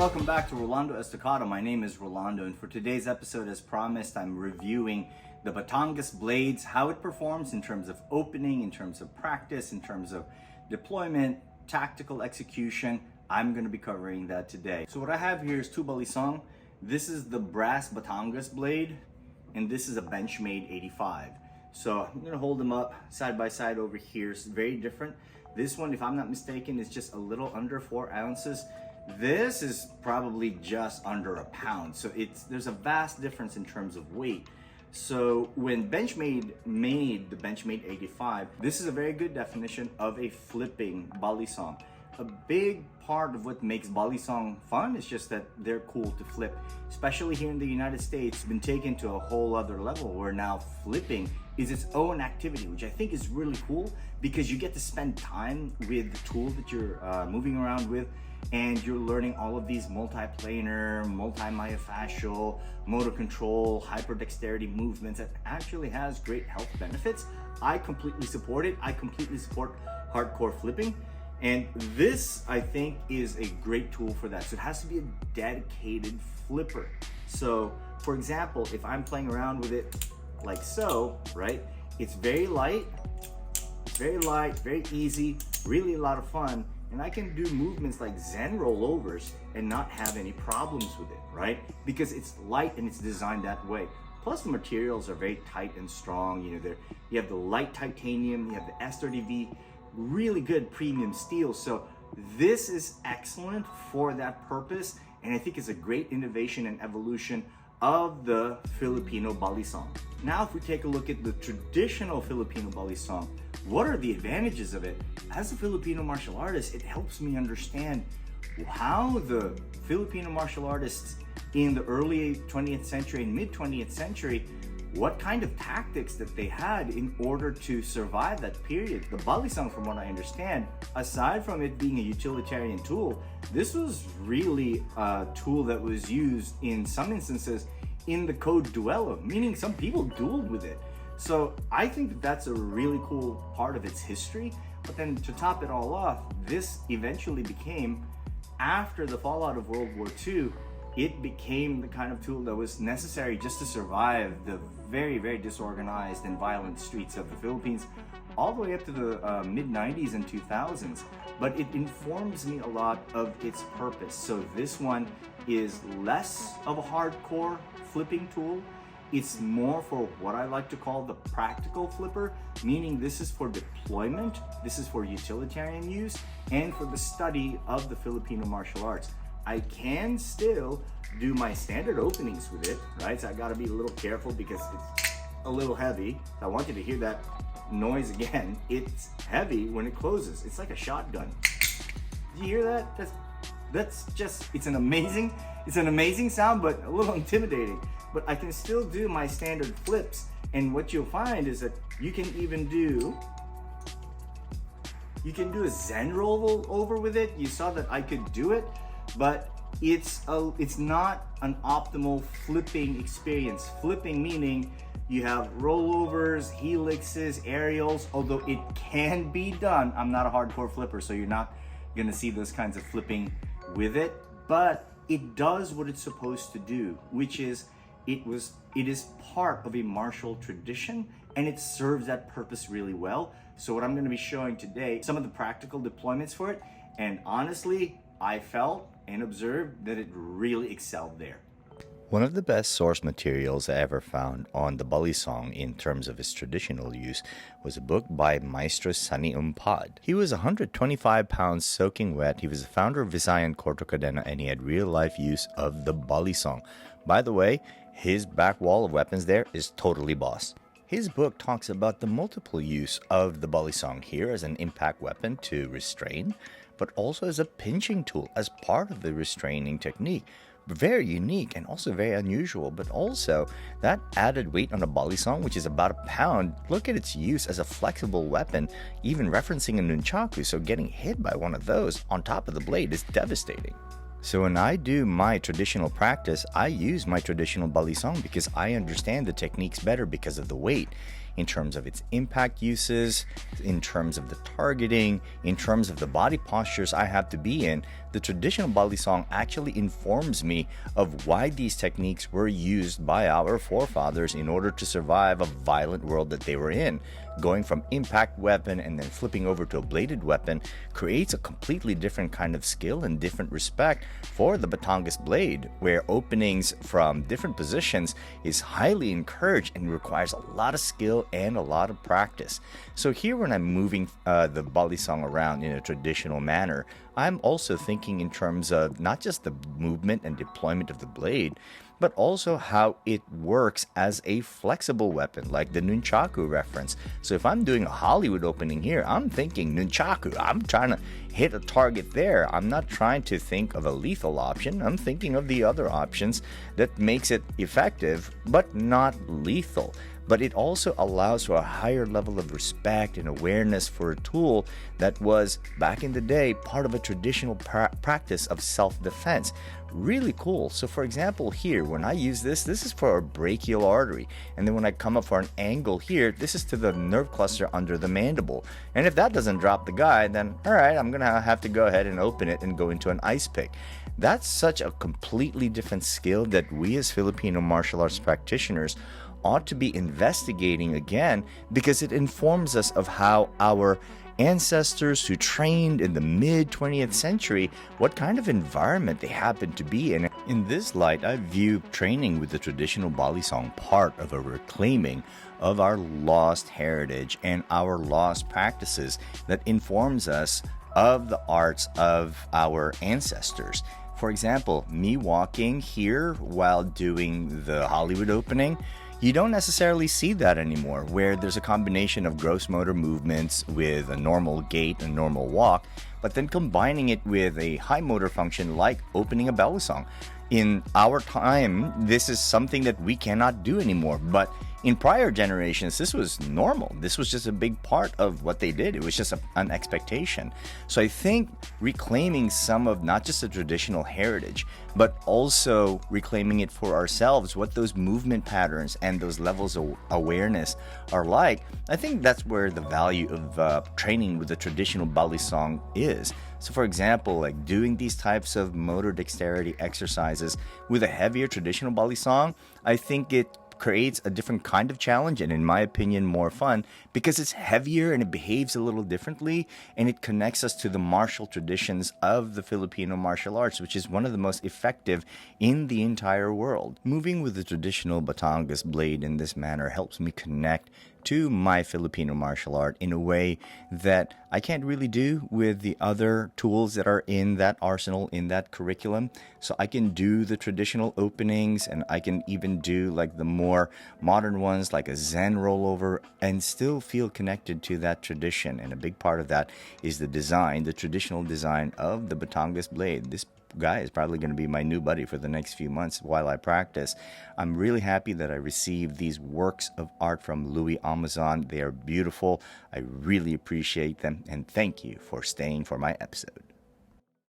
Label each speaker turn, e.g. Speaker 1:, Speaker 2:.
Speaker 1: welcome back to Rolando Estacado. My name is Rolando, and for today's episode, as promised, I'm reviewing the Batangas blades, how it performs in terms of opening, in terms of practice, in terms of deployment, tactical execution. I'm going to be covering that today. So what I have here is two Balisong. This is the brass Batangas blade, and this is a Benchmade 85. So I'm going to hold them up side by side over here. It's very different. This one, if I'm not mistaken, is just a little under 4 ounces. This is probably just under a pound. So there's a vast difference in terms of weight. So when Benchmade made the Benchmade 85, this is a very good definition of a flipping Balisong. A big part of what makes Balisong fun is just that they're cool to flip. Especially here in the United States, it's been taken to a whole other level where now flipping is its own activity, which I think is really cool because you get to spend time with the tool that you're moving around with, and you're learning all of these multi-planar, multi-myofascial, motor control, hyper-dexterity movements that actually has great health benefits. I completely support it. I completely support hardcore flipping. And this, I think, is a great tool for that. So it has to be a dedicated flipper. So, for example, if I'm playing around with it like so, right? It's very light, very easy, really a lot of fun. And I can do movements like Zen rollovers and not have any problems with it, right? Because it's light and it's designed that way. Plus the materials are very tight and strong. You have the light titanium, you have the S30V, really good premium steel. So this is excellent for that purpose. And I think it's a great innovation and evolution of the Filipino Balisong. Now, if we take a look at the traditional Filipino Balisong, what are the advantages of it? As a Filipino martial artist, it helps me understand how the Filipino martial artists in the early 20th century and mid 20th century, what kind of tactics that they had in order to survive that period. The Balisong, from what I understand, aside from it being a utilitarian tool, this was really a tool that was used in some instances in the code duello, meaning some people dueled with it. So I think that that's a really cool part of its history. But then to top it all off, this eventually became, after the fallout of World War II, it became the kind of tool that was necessary just to survive the very, very disorganized and violent streets of the Philippines, all the way up to the mid-90s and 2000s. But it informs me a lot of its purpose. So this one is less of a hardcore flipping tool. It's more for what I like to call the practical flipper, meaning this is for deployment, this is for utilitarian use, and for the study of the Filipino martial arts. I can still do my standard openings with it, right? So I gotta be a little careful because it's a little heavy. I want you to hear that noise again. It's heavy when it closes. It's like a shotgun. Did you hear that? That's just, it's an amazing sound, but a little intimidating. But I can still do my standard flips. And what you'll find is that you can even do a Zen roll over with it. You saw that I could do it, but it's not an optimal flipping experience. Flipping meaning you have rollovers, helixes, aerials, although it can be done. I'm not a hardcore flipper, so you're not gonna see those kinds of flipping with it, but it does what it's supposed to do, which is it is part of a martial tradition, and it serves that purpose really well. So what I'm going to be showing today, some of the practical deployments for it, and honestly, I felt and observed that it really excelled there.
Speaker 2: One of the best source materials I ever found on the Balisong in terms of its traditional use was a book by Maestro Sunny Umpad. He was 125 pounds soaking wet. He was the founder of Visayan Corto Cadena, and he had real-life use of the Balisong. By the way, his back wall of weapons there is totally boss. His book talks about the multiple use of the Balisong here as an impact weapon to restrain, but also as a pinching tool as part of the restraining technique. Very unique and also very unusual, but also that added weight on a Balisong, which is about a pound. Look at its use as a flexible weapon, even referencing a nunchaku, so getting hit by one of those on top of the blade is devastating. So when I do my traditional practice, I use my traditional Balisong because I understand the techniques better because of the weight. in terms of its impact uses, in terms of the targeting, in terms of the body postures I have to be in. The traditional balisong actually informs me of why these techniques were used by our forefathers in order to survive a violent world that they were in. Going from impact weapon and then flipping over to a bladed weapon creates a completely different kind of skill and different respect for the Batangas blade, where openings from different positions is highly encouraged and requires a lot of skill and a lot of practice. So here, when I'm moving the balisong around in a traditional manner, I'm also thinking in terms of not just the movement and deployment of the blade, but also how it works as a flexible weapon, like the nunchaku reference. So if I'm doing a Hollywood opening here, I'm thinking nunchaku. I'm trying to hit a target there. I'm not trying to think of a lethal option. I'm thinking of the other options that makes it effective, but not lethal. But it also allows for a higher level of respect and awareness for a tool that was, back in the day, part of a traditional practice of self-defense. Really cool. So for example, here, when I use this is for a brachial artery. And then when I come up for an angle here, this is to the nerve cluster under the mandible. And if that doesn't drop the guy, then all right, I'm going to have to go ahead and open it and go into an ice pick. That's such a completely different skill that we as Filipino martial arts practitioners ought to be investigating again, because it informs us of how our ancestors who trained in the mid 20th century, what kind of environment they happened to be in. In this light, I view training with the traditional balisong part of a reclaiming of our lost heritage and our lost practices that informs us of the arts of our ancestors. For example, me walking here while doing the Hollywood opening, you don't necessarily see that anymore, where there's a combination of gross motor movements with a normal gait and normal walk, but then combining it with a high motor function like opening a balisong. In our time, this is something that we cannot do anymore, but in prior generations, this was normal. This was just a big part of what they did. It was just an expectation. So I think reclaiming some of not just the traditional heritage, but also reclaiming it for ourselves, what those movement patterns and those levels of awareness are like, I think that's where the value of training with the traditional balisong is. So for example, like doing these types of motor dexterity exercises with a heavier traditional balisong, I think it creates a different kind of challenge and, in my opinion, more fun, because it's heavier and it behaves a little differently, and it connects us to the martial traditions of the Filipino martial arts, which is one of the most effective in the entire world. Moving with the traditional Batangas blade in this manner helps me connect to my Filipino martial art in a way that I can't really do with the other tools that are in that arsenal, in that curriculum. So I can do the traditional openings, and I can even do like the more modern ones like a Zen rollover, and still feel connected to that tradition. And a big part of that is the design, the traditional design of the Batangas blade. This guy is probably going to be my new buddy for the next few months while I practice. I'm really happy that I received these works of art from Louis Amazon. They are beautiful. I really appreciate them, and thank you for staying for my episode.